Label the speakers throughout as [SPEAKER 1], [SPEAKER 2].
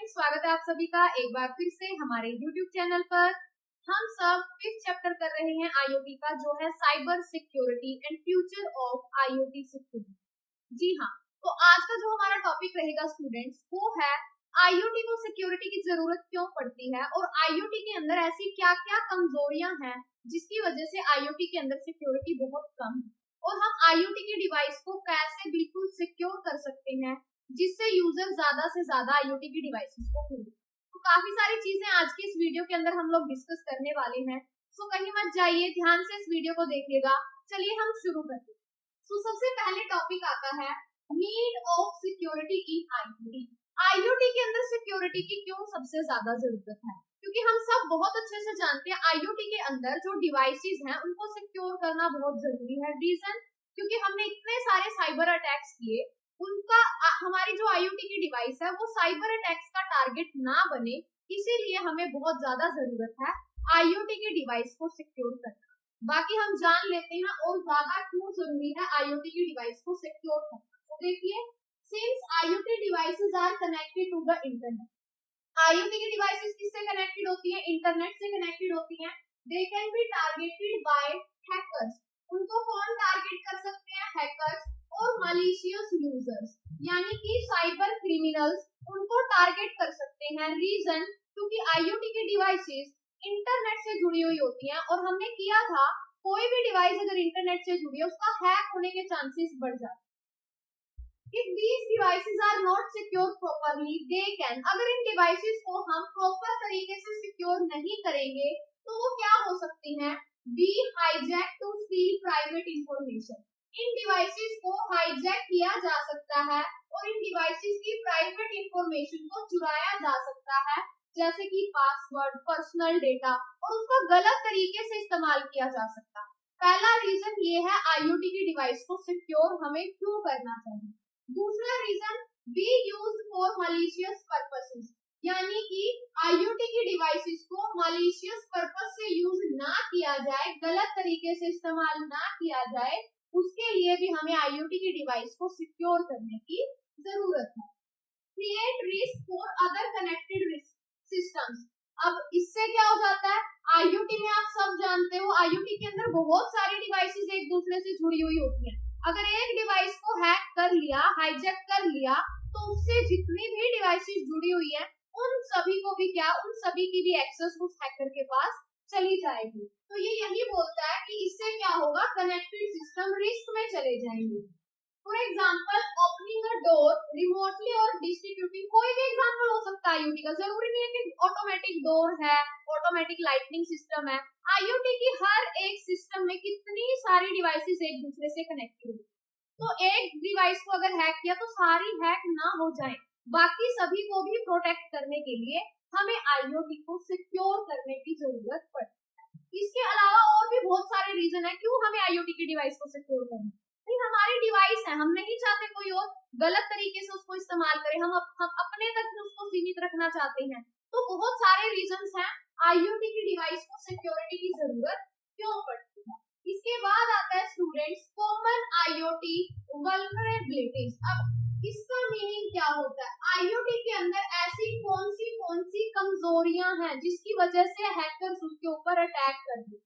[SPEAKER 1] स्वागत है आप सभी का एक बार फिर से हमारे YouTube चैनल पर। हम सब 5th चैप्टर कर रहे हैं IoT का, जो है cyber security and future of IoT security. जी हाँ, तो आज का जो हमारा टॉपिक रहेगा स्टूडेंट्स, वो है IoT को सिक्योरिटी की जरूरत क्यों पड़ती है और IoT के अंदर ऐसी क्या क्या कमजोरियां हैं जिसकी वजह से IoT के अंदर सिक्योरिटी बहुत कम है, और हम IoT के डिवाइस को कैसे बिल्कुल सिक्योर कर सकते हैं जिससे यूजर ज्यादा से ज्यादा IoT की डिवाइसेस को खरीदे। तो काफी सारी चीजें आज की इस वीडियो के अंदर हम लोग डिस्कस करने वाले हैं, सो कहीं मत जाइए, ध्यान से इस वीडियो को देखिएगा। चलिए हम शुरू करते हैं। सो सबसे पहले टॉपिक आता है need of security in IoT। IoT के अंदर सिक्योरिटी की क्यों सबसे ज्यादा जरूरत है, क्योंकि हम सब बहुत अच्छे से जानते हैं IoT के अंदर जो डिवाइसेस हैं उनको सिक्योर करना बहुत जरूरी है। रीजन, क्योंकि हमने इतने सारे साइबर अटैक्स किए, उनका हमारी जो IoT की डिवाइस है वो साइबर अटैक्स का टारगेट ना बने, इसीलिए हमें बहुत ज्यादा जरूरत है IoT की डिवाइस को सिक्योर करना। बाकी हम जान लेते हैं और ज्यादा क्यों जरूरी है IoT की डिवाइस को सिक्योर करना। तो देखिए, since IoT devices are connected to the internet, IoT की डिवाइसेस किससे कनेक्टेड होती है? इंटरनेट से कनेक्टेड होती है। They can be targeted by hackers. उनको कौन टारगेट कर सकते हैं? हैकर्स और मलिशियस यूजर्स, यानी कि साइबर क्रिमिनल्स उनको टारगेट कर सकते हैं। रीजन, क्योंकि IoT की डिवाइसेस इंटरनेट से जुड़ी हुई होती हैं, और हमने किया था कोई भी डिवाइस अगर इंटरनेट से जुड़ी है उसका हैक होने के चांसेस बढ़ जाते हैं। If these devices are not secured properly, they can, अगर इन डिवाइसेस को हम प्रॉपर तरीके से सिक्योर नहीं करेंगे तो वो क्या हो सकती हैं? Be hijack to steal private information. इन डिवाइसेस को हाईजैक किया जा सकता है और इन डिवाइसेस की प्राइवेट इंफॉर्मेशन को चुराया जा सकता है, जैसे कि पासवर्ड, पर्सनल डेटा, और उसका गलत तरीके से इस्तेमाल किया जा सकता है। पहला रीजन ये है IoT की डिवाइस को सिक्योर हमें क्यों करना चाहिए। दूसरा reason, be used for malicious purposes, यानी कि IoT की डिवाइसेस को मलिशियस पर्पस से यूज ना किया जाए, गलत तरीके से इस्तेमाल ना किया जाए, उसके लिए भी हमें IoT की डिवाइस को सिक्योर करने की जरूरत है। Create risk for other connected systems. अब इससे क्या हो जाता है, IoT में आप सब जानते हो IoT के अंदर बहुत सारी डिवाइसेस एक दूसरे से जुड़ी हुई होती हैं। अगर एक डिवाइस को हैक कर लिया, हाईजैक कर लिया, तो उससे जितनी भी डिवाइसेस जुड़ी हुई है उन सभी को भी क्या, उन सभी की भी एक्सेस उस हैकर के पास चली जाएगी। तो ये यही बोलता है कि इससे क्या होगा, कनेक्टेड सिस्टम रिस्क में चले जाएंगे। For example, opening a door remotely और डिस्ट्रीब्यूटिंग, कोई भी एग्जाम्पल हो सकता है IoT का, जरूरी नहीं है कि ऑटोमेटिक डोर है, ऑटोमेटिक लाइटनिंग सिस्टम है। IoT की हर एक सिस्टम में कितनी सारी डिवाइसेस एक दूसरे से कनेक्टेड है, तो एक डिवाइस को अगर हैक किया तो सारी हैक ना हो जाए, बाकी सभी को भी प्रोटेक्ट करने के लिए हमें IoT को सिक्योर करने की जरूरत पड़ती है। इसके अलावा और भी बहुत सारे रीजन है क्यों हमें IoT की डिवाइस को सिक्योर करना है। हमारी डिवाइस है, हम नहीं चाहते कोई और गलत तरीके से उसको इस्तेमाल करे, हम अपने तक उसको सीमित रखना चाहते हैं। तो बहुत सारे रीजंस हैं IoT की डिवाइस को सिक्योरिटी की जरूरत क्यों पड़ती है। इसके बाद आता है स्टूडेंट्स कॉमन IoT वल्नरेबिलिटीज। अब इसका मीनिंग क्या होता है? IoT के अंदर ऐसी कौन सी कमजोरियां हैं जिसकी वजह से हैकर्स उसके ऊपर अटैक कर दे,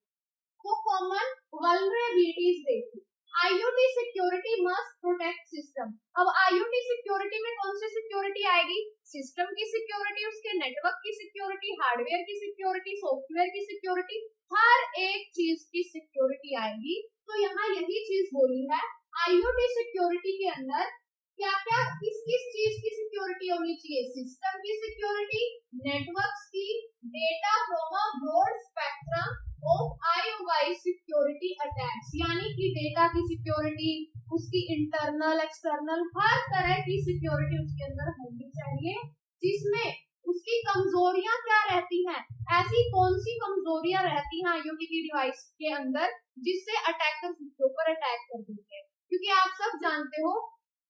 [SPEAKER 1] वो कॉमन वल्नरेबिलिटीज देखिए। IoT security must protect system. अब IoT सिक्योरिटी में कौन सी सिक्योरिटी आएगी? सिस्टम की सिक्योरिटी, उसके नेटवर्क की सिक्योरिटी, हार्डवेयर की सिक्योरिटी, सॉफ्टवेयर की सिक्योरिटी, हर एक चीज की सिक्योरिटी आएगी। तो यहाँ यही चीज बोली है, IoT सिक्योरिटी के अंदर क्या क्या किस किस चीज की सिक्योरिटी होनी चाहिए? सिस्टम की सिक्योरिटी, नेटवर्क्स की, data from a broad spectrum of IOI security attacks, यानी कि डेटा की सिक्योरिटी, उसकी इंटरनल एक्सटर्नल हर तरह की सिक्योरिटी उसके अंदर होनी चाहिए, जिसमें उसकी कमजोरियां क्या रहती हैं, ऐसी कौन सी कमजोरियां रहती हैं IoT की डिवाइस के अंदर जिससे अटैकर्स उसके ऊपर अटैक कर देते हैं। क्योंकि आप सब जानते हो,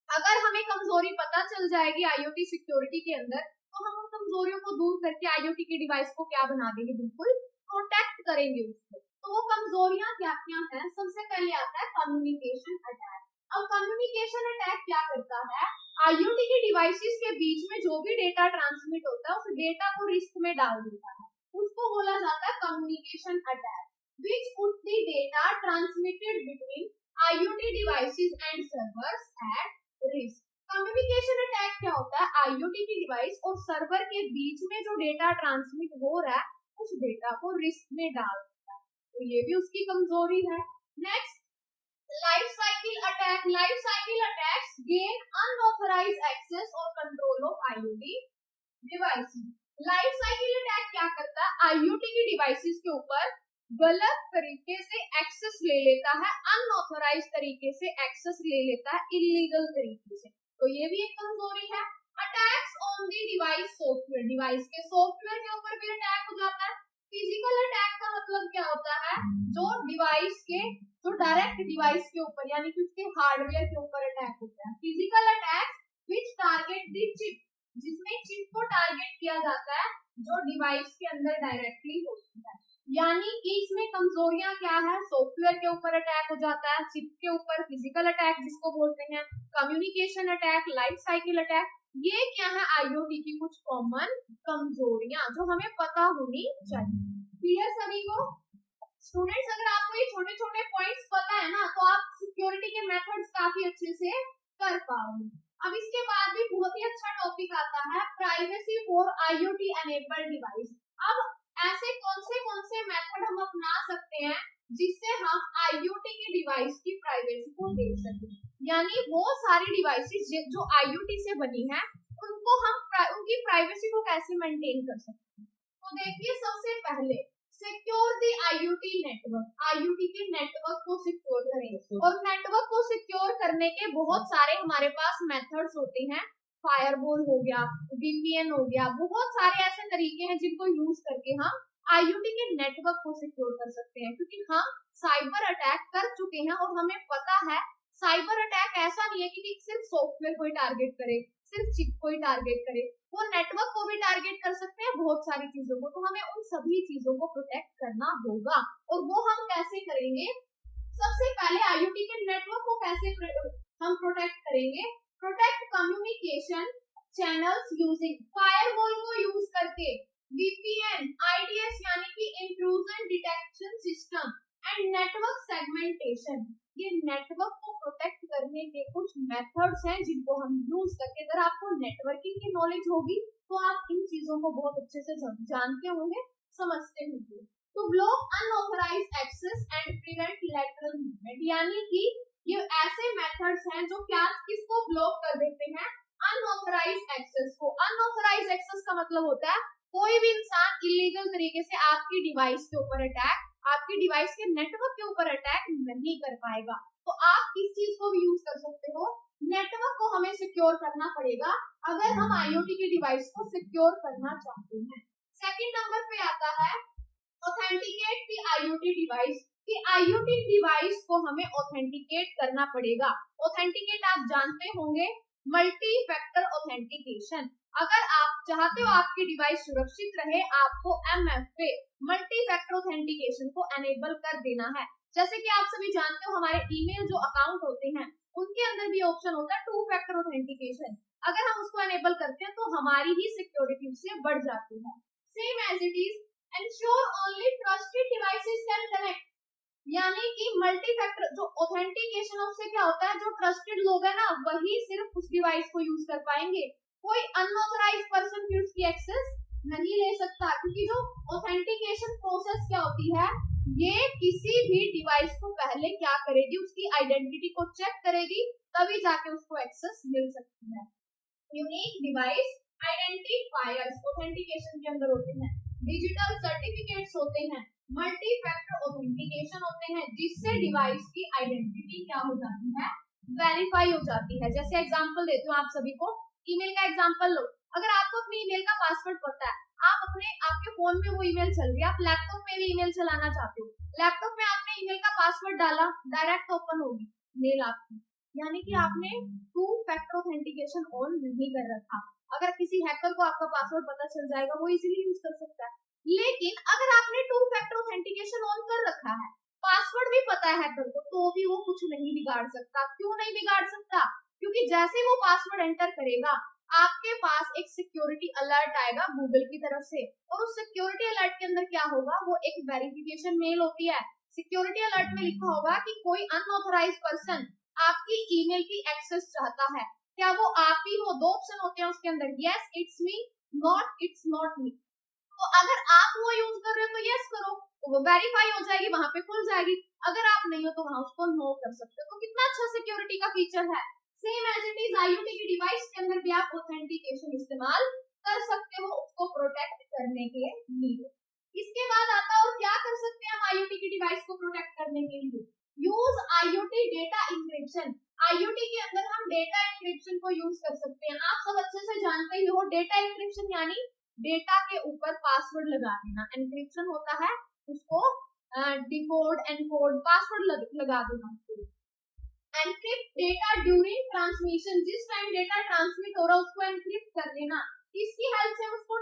[SPEAKER 1] अगर हमें कमजोरी पता चल जाएगी IoT सिक्योरिटी के अंदर, तो हम उन कमजोरियों को दूर करके IoT की डिवाइस को क्या बना देंगे, बिल्कुल प्रोटेक्ट करेंगे उसको। तो वो कमजोरियां क्या क्या हैं? सबसे पहले आता है कम्युनिकेशन अटैक। अब कम्युनिकेशन अटैक क्या करता है, IoT के डिवाइसेस के बीच में जो भी डेटा ट्रांसमिट होता है उस डेटा को रिस्क में डाल देता है, उसको बोला जाता है communication attack, which put the data transmitted between IoT devices and servers at risk. Communication attack क्या होता है, IoT की डिवाइस और सर्वर के बीच में जो डेटा ट्रांसमिट हो रहा है उस डेटा को रिस्क में डाल देता है, तो ये भी उसकी कमजोरी है। Next, life cycle attack. Life cycle attacks gain unauthorized access और control of IoT devices. Life cycle attack क्या करता है, IoT की डिवाइसेस के ऊपर गलत तरीके से एक्सेस ले लेता है, अनऑथराइज्ड तरीके से एक्सेस ले लेता है, इलीगल तरीके से, तो ये भी एक कमजोरी है। Attacks on the device software, device के सॉफ्टवेयर के ऊपर भी अटैक हो जाता है। फिजिकल अटैक का मतलब क्या होता है, जो डिवाइस के जो डायरेक्ट डिवाइस के ऊपर यानी कि उसके हार्डवेयर के ऊपर अटैक होता है। फिजिकल अटैक विच टारगेट दी चिप, जिसमें चिप को टारगेट किया जाता है जो डिवाइस के अंदर डायरेक्टली होती है, यानी कि इसमें कमजोरियां क्या है, सॉफ्टवेयर के ऊपर अटैक हो जाता है, चिप के ऊपर फिजिकल अटैक जिसको बोलते हैं, communication attack, life cycle attack, ये क्या है IoT की कुछ कॉमन कमजोरियां जो हमें पता होनी चाहिए। क्लियर सभी को? स्टूडेंट्स, अगर आपको ये छोटे छोटे पॉइंट्स पता है ना तो आप सिक्योरिटी के मेथड्स काफी अच्छे से कर पाओगे। अब इसके बाद भी बहुत ही अच्छा टॉपिक आता है privacy for IoT enabled device. अब ऐसे कौन से मेथड हम अपना सकते हैं जिससे हम IoT के डिवाइस की प्राइवेसी को देख सकें, यानी वो सारी डिवाइसेस जो IoT से बनी है उनको हम उनकी प्राइवेसी को कैसे मेंटेन कर सकते हैं। तो देखिए, सबसे पहले सिक्योर दी IoT नेटवर्क, IoT के नेटवर्क को सिक्योर करें, और नेटवर्क को सिक्योर करने के बहुत सारे हमारे पास मेथड्स होते हैं, फायरवॉल हो गया, VPN हो गया, बहुत सारे ऐसे तरीके हैं जिनको यूज करके हम IoT के नेटवर्क को सिक्योर कर सकते हैं, क्योंकि हम साइबर अटैक कर चुके हैं और हमें पता है साइबर अटैक ऐसा नहीं है कि सिर्फ सॉफ्टवेयर को ही टारगेट करे, सिर्फ चिप को ही टारगेट करे, वो नेटवर्क को भी टारगेट कर सकते हैं, बहुत सारी चीजों को, तो हमें उन सभी चीजों को प्रोटेक्ट करना होगा। और वो हम कैसे करेंगे, सबसे पहले IoT के नेटवर्क को कैसे हम प्रोटेक्ट करेंगे, protect communication channels using firewall को यूज करके, VPN, IDS यानी कि intrusion detection system and network segmentation, ये नेटवर्क को प्रोटेक्ट करने के कुछ मेथड्स हैं जिनको हम यूज करके, अगर आपको नेटवर्किंग की नॉलेज होगी तो आप इन चीजों को बहुत अच्छे से जानते होंगे, समझते होंगे। तो block unauthorised access and prevent lateral movement, यानी कि ये ऐसे मेथड्स हैं जो क्या किसको ब्लॉक कर देते हैं, अनऑथराइज्ड एक्सेस को। अनऑथराइज्ड एक्सेस का मतलब होता है कोई भी इंसान इलीगल तरीके से आपकी डिवाइस के ऊपर अटैक, आपकी डिवाइस के नेटवर्क के ऊपर अटैक नहीं कर पाएगा। तो आप इस चीज को भी यूज कर सकते हो, नेटवर्क को हमें सिक्योर करना पड़ेगा अगर हम IoT की डिवाइस को सिक्योर करना चाहते हैं। सेकंड नंबर पे आता है ऑथेंटिकेट दी IoT डिवाइस, कि IoT डिवाइस को हमें ऑथेंटिकेट करना पड़ेगा। ऑथेंटिकेट आप जानते होंगे, मल्टी फैक्टर ऑथेंटिकेशन। अगर आप चाहते हो आपकी डिवाइस सुरक्षित रहे, आपको MFA मल्टी फैक्टर ऑथेंटिकेशन को एनेबल कर देना है। जैसे कि आप सभी जानते हो हमारे ईमेल जो अकाउंट होते हैं उनके अंदर भी ऑप्शन होता है 2 फैक्टर ऑथेंटिकेशन, अगर हम उसको एनेबल करते हैं तो हमारी ही सिक्योरिटी उससे बढ़ जाती है। Same as it is ensure only trusted devices can connect, यानी कि मल्टी फैक्टर जो ऑथेंटिकेशन उससे क्या होता है, जो ट्रस्टेड लोग है ना वही सिर्फ उस डिवाइस को यूज कर पाएंगे, कोई अनऑथराइज्ड पर्सन भी उसकी एक्सेस नहीं ले सकता, क्योंकि जो ऑथेंटिकेशन प्रोसेस क्या होती है, ये किसी भी डिवाइस को पहले क्या करेगी, उसकी आइडेंटिटी को चेक करेगी, तभी जाके उसको एक्सेस मिल सकती है। यूनिक डिवाइस आइडेंटिफायर्स ऑथेंटिकेशन के अंदर होते हैं, डिजिटल सर्टिफिकेट्स होते हैं, मल्टी फैक्टर ऑथेंटिकेशन होते हैं, जिससे डिवाइस की आइडेंटिटी क्या हो जाती है, वेरीफाई हो जाती है। जैसे एग्जांपल देती हूँ आप सभी को, ईमेल का एग्जांपल लो, अगर आपको अपनी ईमेल का पासवर्ड पता है, आपके फोन में वो ईमेल चल रही है, आप लैपटॉप में भी ईमेल चलाना चाहते हो, लैपटॉप में आपने ईमेल का पासवर्ड डाला, डायरेक्ट ओपन होगी मेल आपकी, यानी कि आपने 2 फैक्टर ऑथेंटिकेशन ऑन नहीं कर रखा। अगर किसी हैकर को आपका पासवर्ड पता चल जाएगा, वो इजीली यूज कर सकता है। लेकिन अगर आपने 2 फैक्टर ऑथेंटिकेशन ऑन कर रखा है, पासवर्ड भी पता है हैकर को, तो भी वो कुछ नहीं बिगाड़ सकता। क्यों नहीं बिगाड़ सकता? क्योंकि जैसे वो पासवर्ड एंटर करेगा, आपके पास एक सिक्योरिटी अलर्ट आएगा गूगल की तरफ से, और उस सिक्योरिटी अलर्ट के अंदर क्या होगा, वो एक वेरिफिकेशन मेल होती है। सिक्योरिटी अलर्ट में लिखा होगा कि कोई अनऑथराइज्ड पर्सन आपकी ईमेल की एक्सेस चाहता है। क्या वो आप ही हो? दो ऑप्शन होते हैं उसके अंदर, yes it's me, not it's not me. तो अगर आप वो यूज कर रहे हो तो यस करो, वो वेरीफाई हो जाएगी, वहां पे खुल जाएगी। अगर आप नहीं हो तो वहां उसको नो कर सकते हो। तो कितना अच्छा सिक्योरिटी का फीचर है। Same as it is IoT की डिवाइस के अंदर भी आप ऑथेंटिकेशन इस्तेमाल कर सकते हो उसको प्रोटेक्ट करने के लिए। इसके बाद आता है और क्या कर सकते हैं हम IoT की डिवाइस को प्रोटेक्ट करने के लिए? Use IoT data encryption. IoT के अंदर हम डेटा इंक्रिप्शन को यूज कर सकते हैं। आप सब अच्छे से जानते ही हो डेटा इंक्रिप्शन यानी डेटा के ऊपर पासवर्ड लगा देना। एनक्रिप्शन होता है उसको डिकोड एनकोड पासवर्ड लगा देना। एनक्रिप्ट डेटा ड्यूरिंग ट्रांसमिशन, जिस टाइम डेटा ट्रांसमिट हो रहा है उसको एनक्रिप्ट कर देना। इसकी हेल्प से हम उसको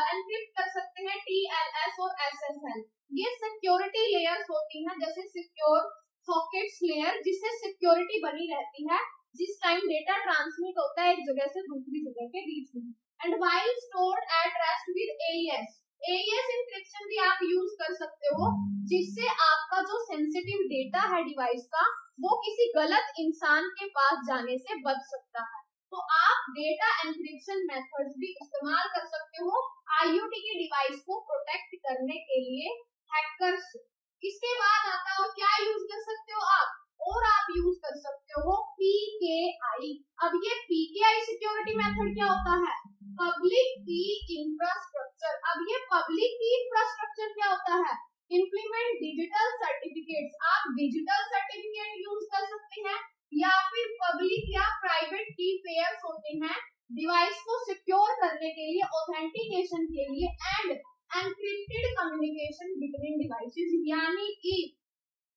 [SPEAKER 1] एनक्रिप्ट कर सकते हैं TLS और SSL। ये सिक्योरिटी लेयर्स होती हैं, जैसे सिक्योर सॉकेट्स लेयर, जिससे सिक्योरिटी बनी रहती है जिस टाइम डेटा ट्रांसमिट होता है एक जगह से दूसरी जगह के बीच में। And while stored at rest with AES encryption भी आप यूज कर सकते हो, जिससे आपका जो सेंसिटिव डेटा है डिवाइस का वो किसी गलत इंसान के पास जाने से बच सकता है। तो आप डेटा एन्क्रिप्शन मेथड्स भी इस्तेमाल कर सकते हो IoT के डिवाइस को प्रोटेक्ट करने के लिए हैकर्स। इसके बाद आता है और क्या यूज कर सकते हो आप, और आप यूज कर सकते हो PKI। अब ये PKI सिक्योरिटी मेथड क्या होता है? पब्लिक की इंफ्रास्ट्रक्चर। अब ये पब्लिक की इंफ्रास्ट्रक्चर क्या होता है? Implement digital certificates. आप डिजिटल सर्टिफिकेट यूज कर सकते हैं, या फिर पब्लिक या प्राइवेट की पेयर्स होते हैं डिवाइस को सिक्योर करने के लिए, ऑथेंटिकेशन के लिए, end encrypted communication between devices. यानी कि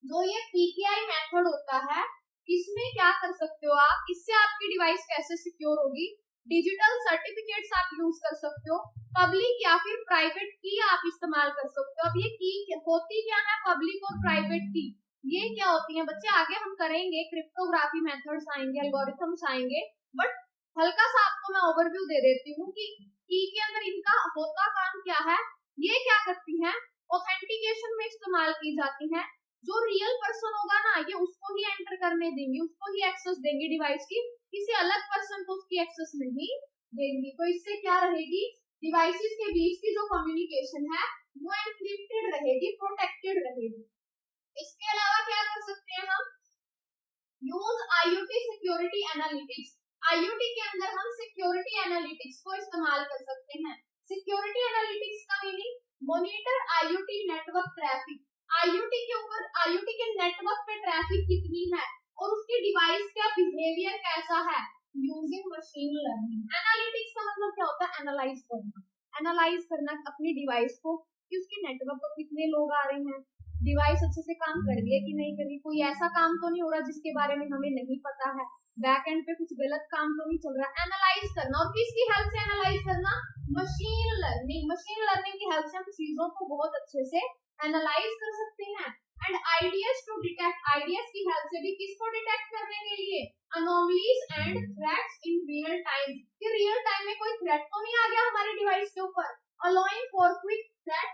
[SPEAKER 1] जो ये PKI मेथड होता है, इसमें क्या कर सकते हो आप, इससे आपकी डिवाइस कैसे सिक्योर होगी? डिजिटल सर्टिफिकेट्स आप यूज कर सकते हो, पब्लिक या फिर प्राइवेट की आप इस्तेमाल कर सकते हो। अब ये की होती क्या है, पब्लिक और प्राइवेट की, ये क्या होती है बच्चे, आगे हम करेंगे, क्रिप्टोग्राफी मेथड्स आएंगे, एल्गोरिथम्स आएंगे, बट हल्का सा आपको मैं ओवरव्यू दे देती हूँ कि की के अंदर इनका होता काम क्या है। ये क्या करती है, ऑथेंटिकेशन में इस्तेमाल की जाती है। जो रियल पर्सन होगा ना, ये उसको ही एंटर करने देंगे, उसको ही एक्सेस देंगे डिवाइस की, किसी अलग पर्सन को उसकी एक्सेस नहीं देंगी। तो इससे क्या रहेगी, डिवाइसेस के बीच की जो कम्युनिकेशन है वो एनक्रिप्टेड रहेगी, प्रोटेक्टेड रहेगी। इसके अलावा क्या कर सकते हैं हम, use IoT security analytics. IoT के अंदर हम सिक्योरिटी एनालिटिक्स को इस्तेमाल कर सकते हैं। सिक्योरिटी एनालिटिक्स का meaning monitor IoT network traffic. IoT के नेटवर्क पे ट्रैफिक कितनी है और उसकी डिवाइस का बिहेवियर कैसा है, यूजिंग मशीन लर्निंग। एनालिटिक्स का मतलब क्या होता है, एनालाइज करना। एनालाइज करना अपनी डिवाइस को कि उसके नेटवर्क पर कितने लोग आ रहे हैं, डिवाइस अच्छे से काम कर रही है कि नहीं कर रही, कोई ऐसा काम तो नहीं हो रहा जिसके बारे में हमें नहीं पता है, बैक एंड पे कुछ गलत काम तो नहीं चल रहा। एनालाइज करना, और किसकी हेल्प से एनालाइज करना, मशीन लर्निंग। मशीन लर्निंग की हेल्प से हम चीजों को बहुत अच्छे से एनालाइज कर सकते हैं। And IDS to detect, IDS की हेल्प से भी किसको डिटेक्ट करने के लिए, anomalies and threats in real time, कि रियल टाइम में कोई थ्रेट तो नहीं आ गया हमारे डिवाइस के ऊपर। Allowing for quick threat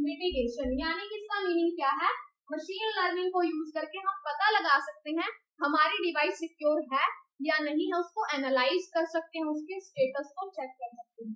[SPEAKER 1] mitigation, यानी कि इसका मीनिंग क्या है, मशीन लर्निंग को यूज करके हम पता लगा सकते हैं हमारी डिवाइस सिक्योर है या नहीं है, उसको एनालाइज कर सकते हैं, उसके स्टेटस को चेक कर सकते हैं।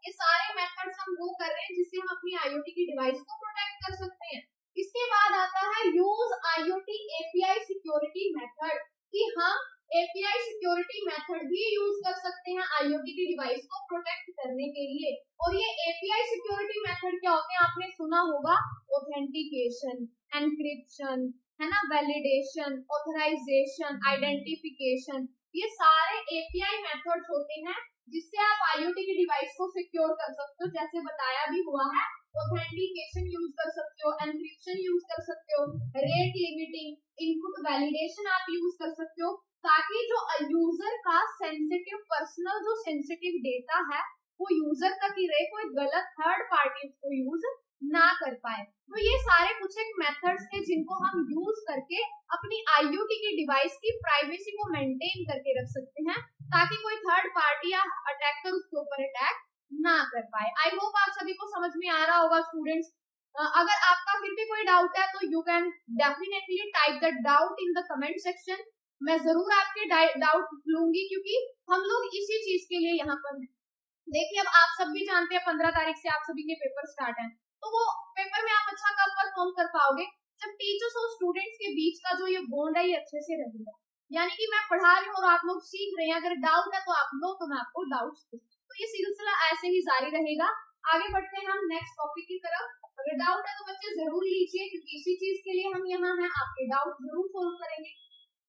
[SPEAKER 1] ये सारे मेथड्स हम वो कर रहे हैं जिससे हम अपनी IoT की डिवाइस को प्रोटेक्ट कर सकते हैं। इसके बाद आता है use IoT API security method, कि हम API सिक्योरिटी मेथड भी यूज कर सकते हैं IoT की डिवाइस को प्रोटेक्ट करने के लिए। और ये API सिक्योरिटी मेथड क्या होते हैं, आपने सुना होगा, ऑथेंटिकेशन, एनक्रिप्शन, है ना, वैलिडेशन, ऑथराइजेशन, आइडेंटिफिकेशन, ये सारे API मेथड्स होते हैं जिससे आप IoT की डिवाइस को सिक्योर कर सकते हो। जैसे बताया भी हुआ है, ऑथेंटिकेशन यूज कर सकते हो, एनक्रिप्शन यूज कर सकते हो, रेट लिमिटिंग, इनपुट वैलिडेशन आप यूज कर सकते हो, ताकि जो यूजर का सेंसिटिव पर्सनल जो सेंसिटिव डेटा है वो यूजर तक ही रहे, कोई गलत थर्ड पार्टी उसको यूज ना कर पाए। तो ये सारे कुछ एक मेथड्स थे जिनको हम यूज करके अपनी IoT की डिवाइस की प्राइवेसी को मेंटेन करके रख सकते हैं, ताकि कोई थर्ड पार्टी या अटैकर उसके ऊपर अटैक ना कर पाए। आई होप आप सभी को समझ में आ रहा होगा स्टूडेंट्स। अगर आपका फिर भी कोई डाउट है तो you can definitely type the doubt in the comment section. मैं जरूर आपके डाउट लूंगी, क्योंकि हम लोग इसी चीज के लिए यहाँ पर। देखिए अब आप सब भी जानते हैं 15 तारीख से आप सभी के पेपर स्टार्ट हैं, तो वो पेपर में आप अच्छा कब परफॉर्म कर पाओगे, जब टीचर्स और स्टूडेंट्स के बीच का जो ये बॉन्ड है ये अच्छे से रहेगा। यानी कि मैं पढ़ा रही हूँ और आप लोग सीख रहे हैं, अगर डाउट है तो आप लो, तो मैं आपको डाउट दूँ। तो ये सिलसिला ऐसे ही जारी रहेगा। आगे बढ़ते हैं हम नेक्स्ट टॉपिक की तरफ। अगर डाउट है तो बच्चे जरूर लीजिए, क्योंकि इसी चीज के लिए हम यहाँ हैं, आपके डाउट जरूर सोल्व करेंगे।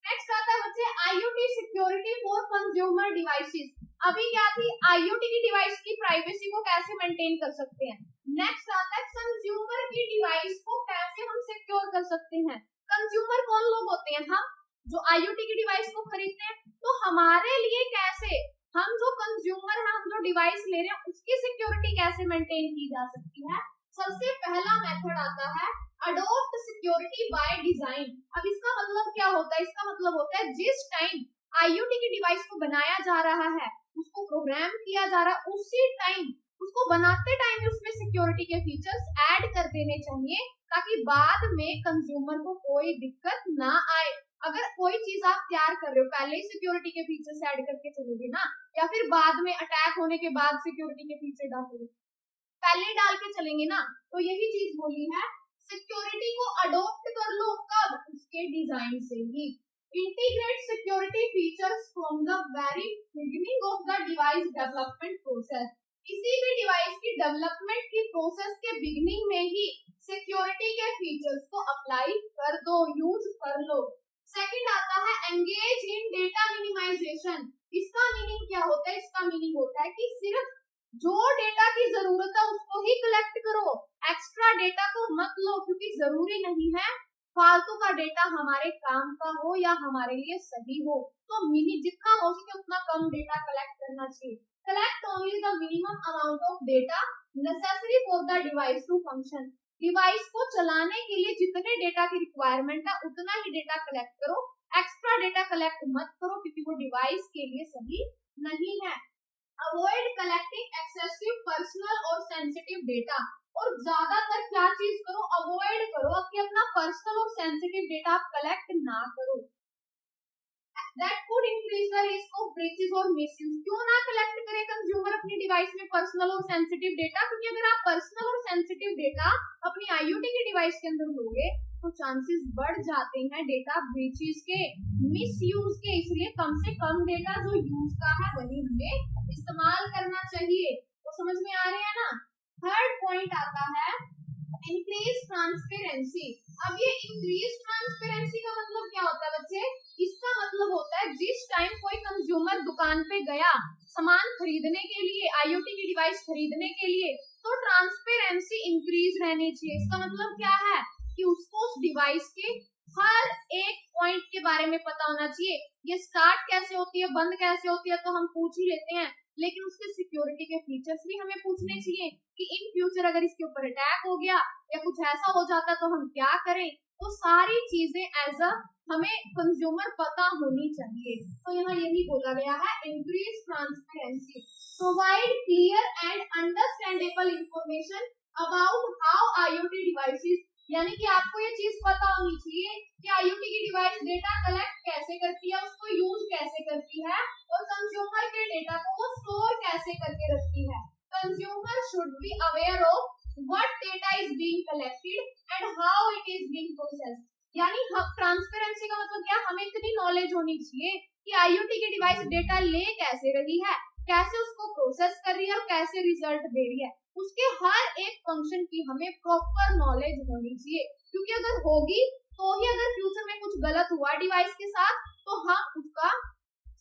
[SPEAKER 1] नेक्स्ट आता है बच्चे IoT security for consumer devices. अभी क्या थी, IoT की डिवाइस की प्राइवेसी को कैसे मेंटेन कर सकते हैं। नेक्स्ट आता है कंज्यूमर की डिवाइस को कैसे हम सिक्योर कर सकते हैं। कंज्यूमर कौन लोग होते हैं, हम जो IoT की डिवाइस को खरीदते हैं। तो हमारे लिए कैसे, हम जो कंज्यूमर हैं, हम जो डिवाइस ले रहे हैं, उसकी सिक्योरिटी कैसे मेंटेन की जा सकती है। सबसे पहला मेथड आता है अडॉप्ट सिक्योरिटी बाय डिजाइन। अब इसका मतलब क्या होता है, इसका मतलब होता है जिस टाइम IoT की डिवाइस को बनाया जा रहा है, उसको प्रोग्राम किया जा रहा है, उसी टाइम उसको बनाते टाइम उसमें सिक्योरिटी के फीचर्स ऐड कर देने चाहिए, ताकि बाद में कंज्यूमर को कोई दिक्कत ना आए। अगर कोई चीज आप तैयार कर रहे हो, पहले ही सिक्योरिटी के फीचर्स ऐड करके चलोगे ना, या फिर बाद में अटैक होने के बाद सिक्योरिटी के फीचर डालोगे, पहले डाल के चलेंगे ना। तो यही चीज बोली है, सिक्योरिटी को अडॉप्ट कर लो, कब, उसके डिजाइन से ही। Integrate security features from the very beginning of the device development process. किसी भी डिवाइस की डेवलपमेंट की प्रोसेस के बिगिनिंग में ही सिक्योरिटी के फीचर्स को अप्लाई कर दो, यूज कर लो। सेकंड आता है एंगेज इन डेटा मिनिमाइजेशन। इसका मीनिंग क्या होता है, इसका मीनिंग होता है कि सिर्फ जो डेटा की जरूरत है उसको ही कलेक्ट करो, एक्स्ट्रा डेटा को मत लो, क्योंकि जरूरी नहीं है फालतू का डेटा हमारे काम का हो या हमारे लिए सही हो। तो मिनी जितना हो सके उतना कम डेटा कलेक्ट करना चाहिए। Collect only the minimum amount of data necessary for the device to function. Device को चलाने के लिए जितने डेटा की रिक्वायरमेंट है उतना ही डेटा कलेक्ट करो, एक्स्ट्रा डेटा कलेक्ट मत करो, क्योंकि वो डिवाइस के लिए सही नहीं है। अवॉइड कलेक्टिंग एक्सेसिव पर्सनल और सेंसिटिव डेटा। और ज्यादातर क्या चीज करो, अवॉइड करो कि अपना पर्सनल और सेंसिटिव डेटा आप कलेक्ट ना करो। That could increase the risk of breaches और misuse। क्यों ना कलेक्ट करे कंज्यूमर अपनी डिवाइस में पर्सनल और सेंसिटिव डेटा, क्योंकि अगर आप पर्सनल और सेंसिटिव डेटा अपनी IoT की डिवाइस के अंदर लोगे तो चांसेस बढ़ जाते हैं डेटा ब्रीचेस के, मिसयूज के। इसलिए कम से कम डेटा जो यूज का है वही हमें इस्तेमाल करना चाहिए। तो समझ में आ रहे हैं ना। थर्ड पॉइंट आता है इंक्रीज ट्रांसपेरेंसी। अब ये इंक्रीज ट्रांसपेरेंसी का मतलब क्या होता है बच्चे, इसका मतलब होता है जिस टाइम कोई कंज्यूमर दुकान पे गया सामान खरीदने के लिए, IoT की डिवाइस खरीदने के लिए, तो ट्रांसपेरेंसी इंक्रीज रहनी चाहिए। इसका मतलब क्या है कि उसको उस डिवाइस के हर एक पॉइंट के बारे में पता होना चाहिए। ये स्टार्ट कैसे होती है, बंद कैसे होती है तो हम पूछ ही लेते हैं, लेकिन उसके सिक्योरिटी के फीचर्स भी हमें पूछने चाहिए कि इन फ्यूचर अगर इसके ऊपर अटैक हो गया या कुछ ऐसा हो जाता तो हम क्या करें। तो सारी चीजें एज अ हमें कंज्यूमर पता होनी चाहिए। तो यहाँ यही बोला गया है increase transparency, provide clear and understandable information about how IoT devices. यानी कि आपको ये चीज पता होनी चाहिए कि IoT की डिवाइस डेटा कलेक्ट कैसे करती है, उसको यूज कैसे करती है, और कंज्यूमर के डेटा को वो स्टोर कैसे करके रखती है। Consumer should be aware of what data is being collected and how it is being processed. यानी ट्रांसपेरेंसी का मतलब क्या, हमें इतनी नॉलेज होनी चाहिए कि IoT की डिवाइस डेटा ले कैसे रही है, कैसे उसको प्रोसेस कर रही है और कैसे रिजल्ट दे रही है। उसके हर एक फंक्शन की हमें प्रॉपर नॉलेज होनी चाहिए, क्योंकि अगर होगी तो ही अगर फ्यूचर में कुछ गलत हुआ डिवाइस के साथ तो हम उसका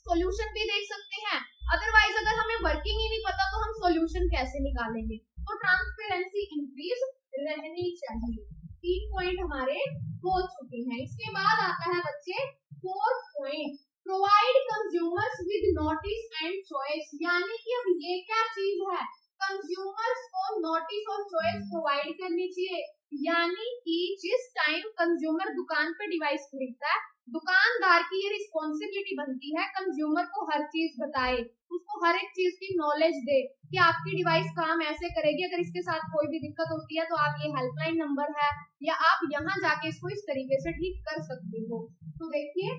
[SPEAKER 1] सॉल्यूशन भी देख सकते हैं। अदरवाइज अगर हमें वर्किंग ही नहीं पता तो हम सॉल्यूशन कैसे निकालेंगे। तो ट्रांसपेरेंसी इंक्रीज रहनी चाहिए। 3 पॉइंट हमारे हो चुके हैं। इसके बाद आता है बच्चे 4th point, provide consumers with notice and choice. यानी कि अब ये क्या चीज है, कंज्यूमर्स को नोटिस और चॉइस प्रोवाइड करनी चाहिए, यानी कि जिस टाइम कंज्यूमर दुकान पे डिवाइस खरीदता है, दुकानदार की ये रिस्पॉन्सिबिलिटी बनती है कंज्यूमर को हर चीज बताए, उसको हर एक चीज की नॉलेज दे कि आपकी डिवाइस काम ऐसे करेगी, अगर इसके साथ कोई भी दिक्कत होती है तो आप ये हेल्पलाइन नंबर है या आप यहाँ जाके इसको इस तरीके से ठीक कर सकते हो। तो देखिए,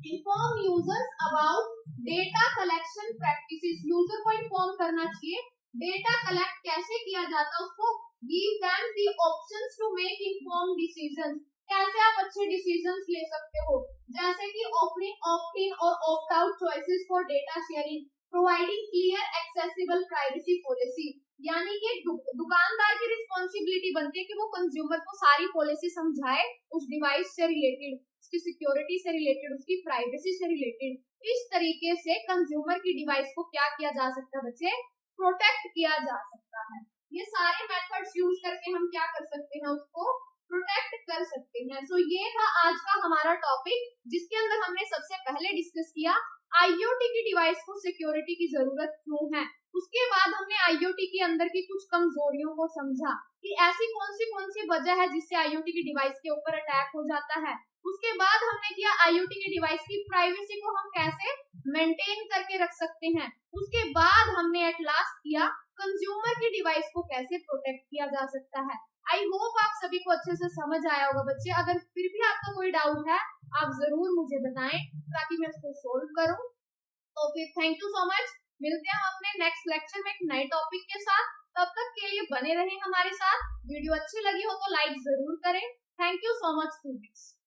[SPEAKER 1] inform users about data collection practices, user को इन्फॉर्म करना चाहिए डेटा कलेक्ट कैसे किया जाता है उसको। Give them the options to make inform decisions, कैसे आप अच्छे डिसीजंस ले सकते हो, जैसे कि ओपनिंग ऑप्ट इन और opt out choices for data sharing, providing clear accessible privacy policy, यानी कि दुकानदार की रिस्पॉन्सिबिलिटी बनती है कि वो कंज्यूमर को सारी पॉलिसी समझाए उस डिवाइस से रिलेटेड, उसकी सिक्योरिटी से रिलेटेड, उसकी प्राइवेसी से रिलेटेड। इस तरीके से कंज्यूमर की डिवाइस को क्या किया जा सकता है बच्चे, प्रोटेक्ट किया जा सकता है। ये सारे मेथड्स यूज करके हम क्या कर सकते हैं, उसको प्रोटेक्ट कर सकते हैं। सो ये था आज का हमारा टॉपिक, जिसके अंदर हमने सबसे पहले डिस्कस किया आईओटी की डिवाइस को सिक्योरिटी की जरूरत क्यों है। उसके बाद हमने आईओटी के अंदर की कुछ कमजोरियों को समझा कि ऐसी कौन सी वजह है जिससे आईओटी की डिवाइस के ऊपर अटैक हो जाता है। उसके बाद हमने किया आईओटी की डिवाइस की प्राइवेसी को हम कैसे मेंटेन करके रख सकते हैं। उसके बाद हमने एट लास्ट किया कंज्यूमर की डिवाइस को कैसे प्रोटेक्ट किया जा सकता है। आई होप आप सभी को अच्छे से समझ आया होगा बच्चे। अगर फिर भी आपका कोई डाउट है आप जरूर मुझे बताएं ताकि मैं उसको सोल्व करूं। तो फिर थैंक यू सो मच, मिलते हैं हम अपने नेक्स्ट लेक्चर में एक नए टॉपिक के साथ। तब तक के लिए बने रहें हमारे साथ। वीडियो अच्छी लगी हो तो लाइक जरूर करें। Thank you so much students.